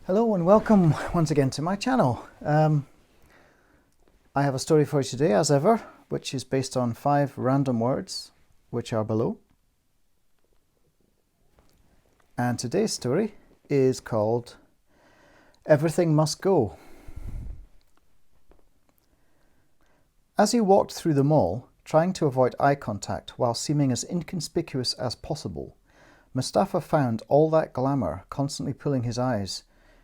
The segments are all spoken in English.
Hello and welcome once again to my channel. I have a story for you today as ever, which is based on 5 random words which are below. And today's story is called Everything Must Go. As he walked through the mall, trying to avoid eye contact while seeming as inconspicuous as possible, Mustafa found all that glamour constantly pulling his eyes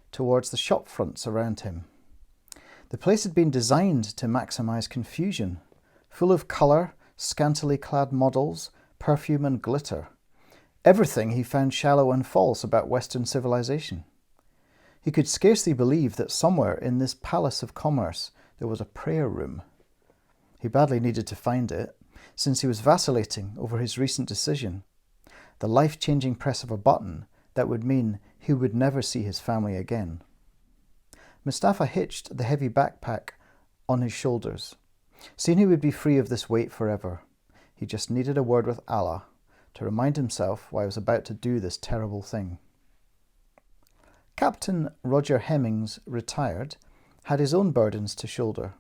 towards the shop fronts around him. The place had been designed to maximize confusion, full of colour, scantily clad models, perfume and glitter. Everything he found shallow and false about Western civilization. He could scarcely believe that somewhere in this palace of commerce there was a prayer room. He badly needed to find it, since he was vacillating over his recent decision. The life-changing press of a button that would mean he would never see his family again. Mustafa hitched the heavy backpack on his shoulders. Soon he would be free of this weight forever. He just needed a word with Allah to remind himself why he was about to do this terrible thing. Captain Roger Hemmings, retired, had his own burdens to shoulder.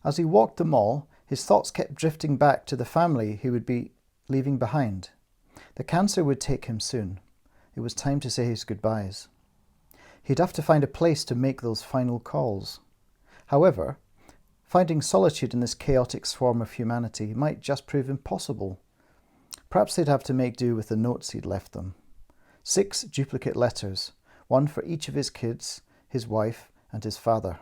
As he walked the mall, his thoughts kept drifting back to the family he would be leaving behind. The cancer would take him soon. It was time to say his goodbyes. He'd have to find a place to make those final calls. However, finding solitude in this chaotic swarm of humanity might just prove impossible. Perhaps they'd have to make do with the notes he'd left them. 6 duplicate letters, one for each of his kids, his wife, and his father.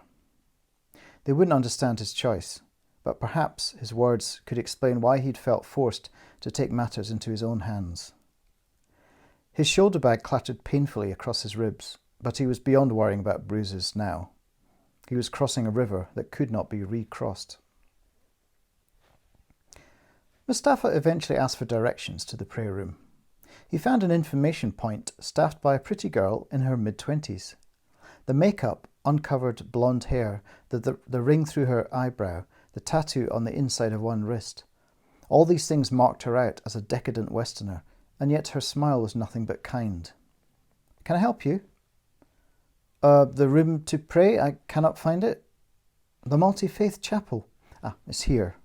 They wouldn't understand his choice, but perhaps his words could explain why he'd felt forced to take matters into his own hands. His shoulder bag clattered painfully across his ribs, but he was beyond worrying about bruises now. He was crossing a river that could not be recrossed. Mustafa eventually asked for directions to the prayer room. He found an information point staffed by a pretty girl in her mid-20s. The makeup, uncovered blonde hair, the ring through her eyebrow, the tattoo on the inside of one wrist. All these things marked her out as a decadent Westerner, and yet her smile was nothing but kind. "Can I help you?" The room to pray? I cannot find it." "The Multi-Faith Chapel." It's here."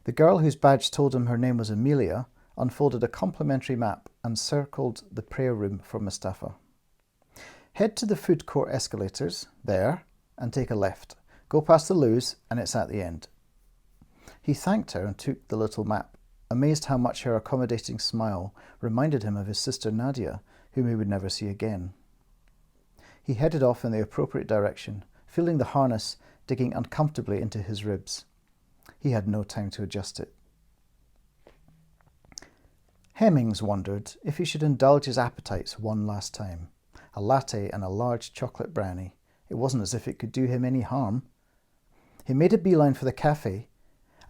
The girl whose badge told him her name was Amelia unfolded a complimentary map and circled the prayer room for Mustafa. "Head to the food court escalators, there, and take a left. Go past the loos, and it's at the end." He thanked her and took the little map, amazed how much her accommodating smile reminded him of his sister Nadia, whom he would never see again. He headed off in the appropriate direction, feeling the harness digging uncomfortably into his ribs. He had no time to adjust it. Hemmings wondered if he should indulge his appetites one last time. A latte and a large chocolate brownie. It wasn't as if it could do him any harm. He made a beeline for the cafe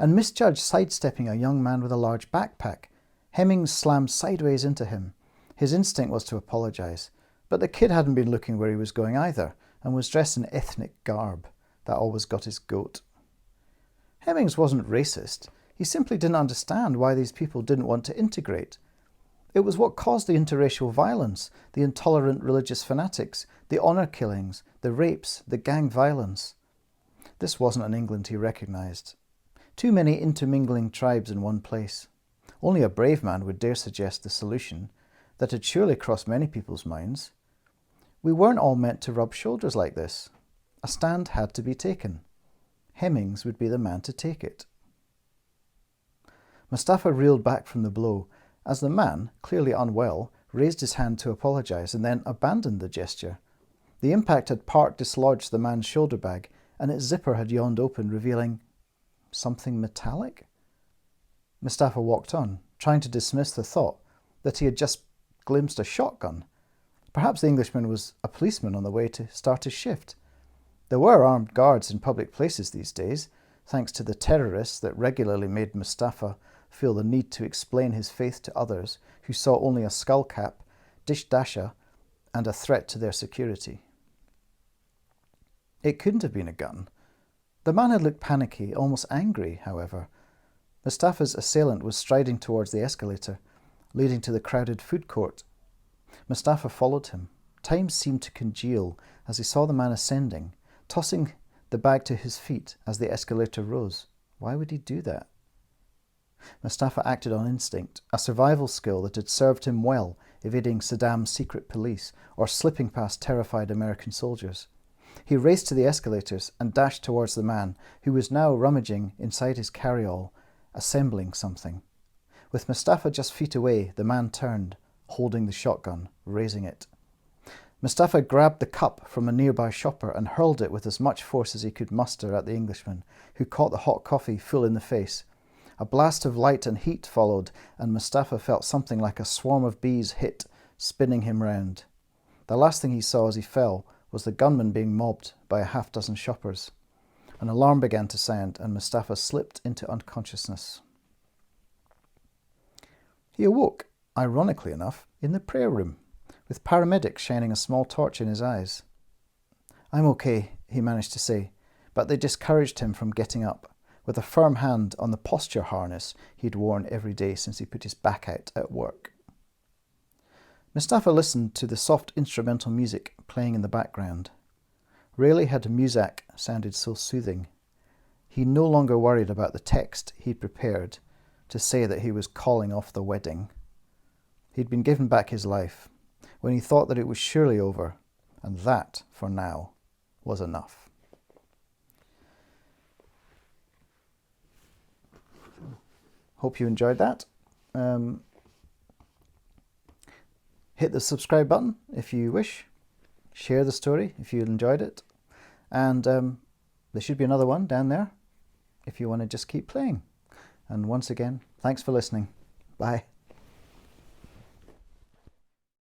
and misjudged sidestepping a young man with a large backpack. Hemmings slammed sideways into him. His instinct was to apologize, but the kid hadn't been looking where he was going either, and was dressed in ethnic garb. That always got his goat. Hemmings wasn't racist. He simply didn't understand why these people didn't want to integrate. It was what caused the interracial violence, the intolerant religious fanatics, the honour killings, the rapes, the gang violence. This wasn't an England he recognised. Too many intermingling tribes in one place. Only a brave man would dare suggest the solution that had surely crossed many people's minds. We weren't all meant to rub shoulders like this. A stand had to be taken. Hemmings would be the man to take it. Mustafa reeled back from the blow as the man, clearly unwell, raised his hand to apologise and then abandoned the gesture. The impact had part dislodged the man's shoulder bag, and its zipper had yawned open, revealing something metallic? Mustafa walked on, trying to dismiss the thought that he had just glimpsed a shotgun. Perhaps the Englishman was a policeman on the way to start his shift. There were armed guards in public places these days, thanks to the terrorists that regularly made Mustafa feel the need to explain his faith to others who saw only a skull cap, dish dasher, and a threat to their security. It couldn't have been a gun. The man had looked panicky, almost angry, however. Mustafa's assailant was striding towards the escalator, leading to the crowded food court. Mustafa followed him, Time seemed to congeal as he saw the man ascending, tossing the bag to his feet as the escalator rose. Why would he do that? Mustafa acted on instinct, a survival skill that had served him well, evading Saddam's secret police or slipping past terrified American soldiers. He raced to the escalators and dashed towards the man, who was now rummaging inside his carryall, assembling something. With Mustafa just feet away, the man turned, holding the shotgun, raising it. Mustafa grabbed the cup from a nearby shopper and hurled it with as much force as he could muster at the Englishman, who caught the hot coffee full in the face. A blast of light and heat followed, and Mustafa felt something like a swarm of bees hit, spinning him round. The last thing he saw as he fell was the gunman being mobbed by a half-dozen shoppers. An alarm began to sound, and Mustafa slipped into unconsciousness. He awoke, ironically enough, in the prayer room, with paramedics shining a small torch in his eyes. "I'm okay," he managed to say, but they discouraged him from getting up, with a firm hand on the posture harness he'd worn every day since he put his back out at work. Mustafa listened to the soft instrumental music playing in the background. Rarely had Muzak sounded so soothing. He no longer worried about the text he'd prepared to say that he was calling off the wedding. He'd been given back his life when he thought that it was surely over, and that, for now, was enough. Hope you enjoyed that. Hit the subscribe button if you wish. Share the story if you enjoyed it. And there should be another one down there if you want to just keep playing. And once again, thanks for listening. Bye.